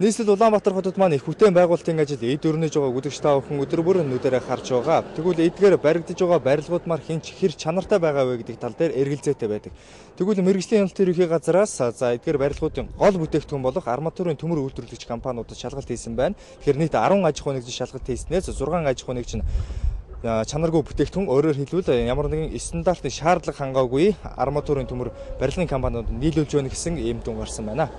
Нийслэл Улаанбаатар хотод маань их бүтээн байгуулалтын ажил эд өрнөж байгаа үзэгч та бүхэн өдөр бүр нүдэрээ харж байгаа. Тэгвэл эдгээр баригдаж байгаа барилгууд маань хэр чанартай байгаа вэ гэдэг тал дээр эргэлзээтэй байдаг. Тэгвэл мэргэжлийн хяналтын ерөнхий газраас эдгээр барилгуудын гол бүтээгдэхүүн болох арматурын төмөр үйлдвэрлэгч компаниудад шалгалт хийсэн байна. Тэгэхээр нийт 10 аж ахуй нэгжийн шалгалт хийснээс 6 аж ахуй нэгж нь чанаргүй бүтээгдэхүүн, өөрөөр хэлбэл ямар нэгэн стандартын шаардлага хангаагүй арматурын төмөр барилгын компаниудад нийлүүлж байна гэсэн ийм дүн гарсан байна.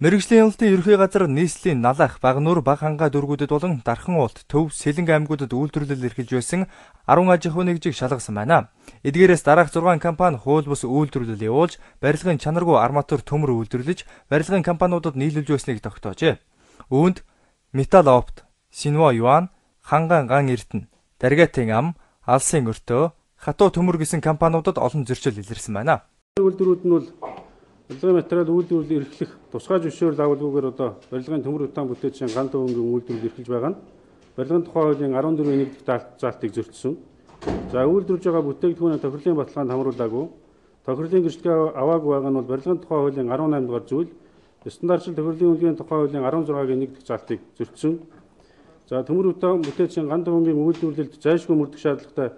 Мэргэжлийн хяналтын ерөнхий газар нийслэлийн Налах, Багнуур, Багхангаа дүүргүүдэд болон Дархан уулт, Төв, Сэлэнг аймагуудад үйлдвэрлэл эрхэлж байсан 10 аж ахуй нэгжийг шалгасан байна. Эдгээрээс дараах 6 компани хууль бус үйлдвэрлэл явуулж, барилгын чанаргүй арматур төмөр үйлдвэрлэж, барилгын компаниудад нийлүүлж байсныг тогтоожээ. Үүнд Металл Опт, Синва Юан, Ханган Ган Эрдэнэ, Даргайтын ам, Алсын өртөө, Хатуу төмөр гэсэн компаниудад олон зөрчил илэрсэн байна. Үйлдвэрүүд нь бол барилгын материал үйлдвэрлэл эрхлэх тусгай зөвшөөрөл авалгүйгээр барилгын төмөр утаан бүтээчийн ганц өвөнгийн үйлдвэрлэл эрхэлж байгаа нь барилгын тухай хуулийн 14-ийн 1 дахь заалтыг зөрчсөн. За үйлдвэрлэж байгаа бүтээгдэхүүнээ тохирлын баталгаанд хамруулаагүй, тохирлын гэрчлэгээ аваагүй байгаа нь бол барилгын тухай хуулийн 18 дугаар зүйл, стандартчил тохирлын үнэлгээний тухай хуулийн 16-гийн 1 дахь заалтыг зөрчсөн. За төмөр утаан бүтээчийн ганц өвөнгийн үйлдвэрлэлд зайлшгүй мөрдөх шаардлагатай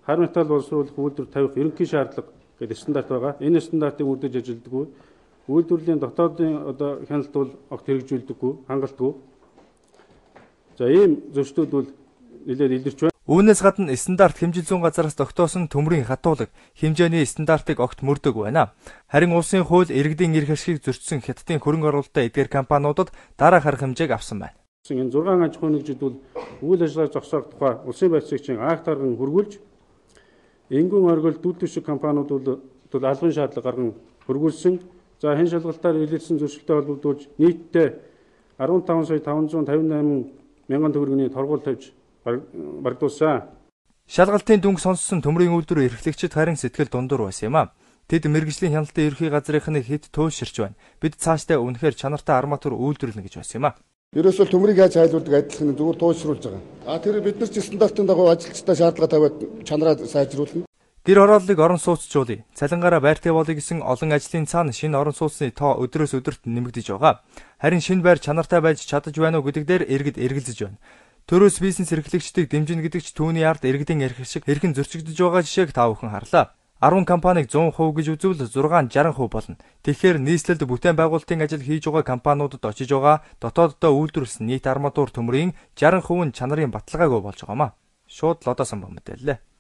хар металл боловсруулах үйлдвэр тавих ерөнхий шаардлага гэдэг стандарт байгаа. Энэ стандартыг мөрдөж ажилддаг. Үйлдвэрлэлийн дотоодын хяналт бол огт хэрэгжүүлдэггүй, хангалтгүй. За ийм зөрчилдөд бол нэлээд илэрч байна. Үүнээс гадна стандарт хэмжил зүүн газараас тогтоосон төмрийн хатуулга хэмжээний стандартыг огт мөрдөг байна. Харин улсын хууль иргэдийн эрх ашигыг зөрчсөн хятадын хөрөнгө оруулалттай эдгээр компаниудад дараах арга хэмжээг авсан байна. Энэ 6 аж ахуй нэгжид бол үйл ажиллагааг зогсоох тухай улсын байцаагчийн акт гарган хөргүүлж, энгүүн оргил дүүдэв шиг компаниуд бол албан шаардлага гарган хөргүүлсэн. За хэн шалгалтаар илэрсэн зөрчилтэй холбогдуулж нийтдээ 15,558 мянган төгрөгийн торгуул тавьж багдуулсан. Шалгалтын дүнг сонссон төмрийн үйлдвэр эрхлэгчид харин сэтгэл дундуур байсан юм а. Тэд мэргэжлийн хяналтын ерөнхий газрынхны хэд туйлширч байна. Бид цаашдаа үнэхээр чанартай арматур үйлдвэрлэнэ гэж байсан юм а. Ерөөсөө төмрийг яаж хайлуулдаг адилхан зүгээр туйлшруулж байгаа. Тэр бид нар ч стандартын дагуу ажилчдаа шаардлага тавиад чанараа сайжруулна. Гэр хорооллыг орон сууцчуулъя. Цалингаараа байртай болъё гэсэн олон ажлын цаана шинэ орон сууцны тоо өдрөөс өдөрт нэмэгдэж байгаа. Харин шинэ байр чанартай байж чадаж байна уу гэдэг дээр иргэд эргэлзэж байна. Төрөөс бизнес эрхлэгчдийг дэмжинэ гэдэг ч түүний ард иргэдийн эрх шиг хэрхэн зөрчигдөж байгаа жишээг та бүхэн харлаа. 10 компаниг 100% гэж үзвэл 6-60% болно. Тэгэхээр нийслэлд бүтээн байгуулалтын ажил хийж байгаа компаниудад очиж байгаа дотооддоо үйлдвэрлэсэн нийт арматур төмрийн 60% нь чанарын баталгаагүй болж байгаамаа. Шууд лодоосон бомб мэдээллээ.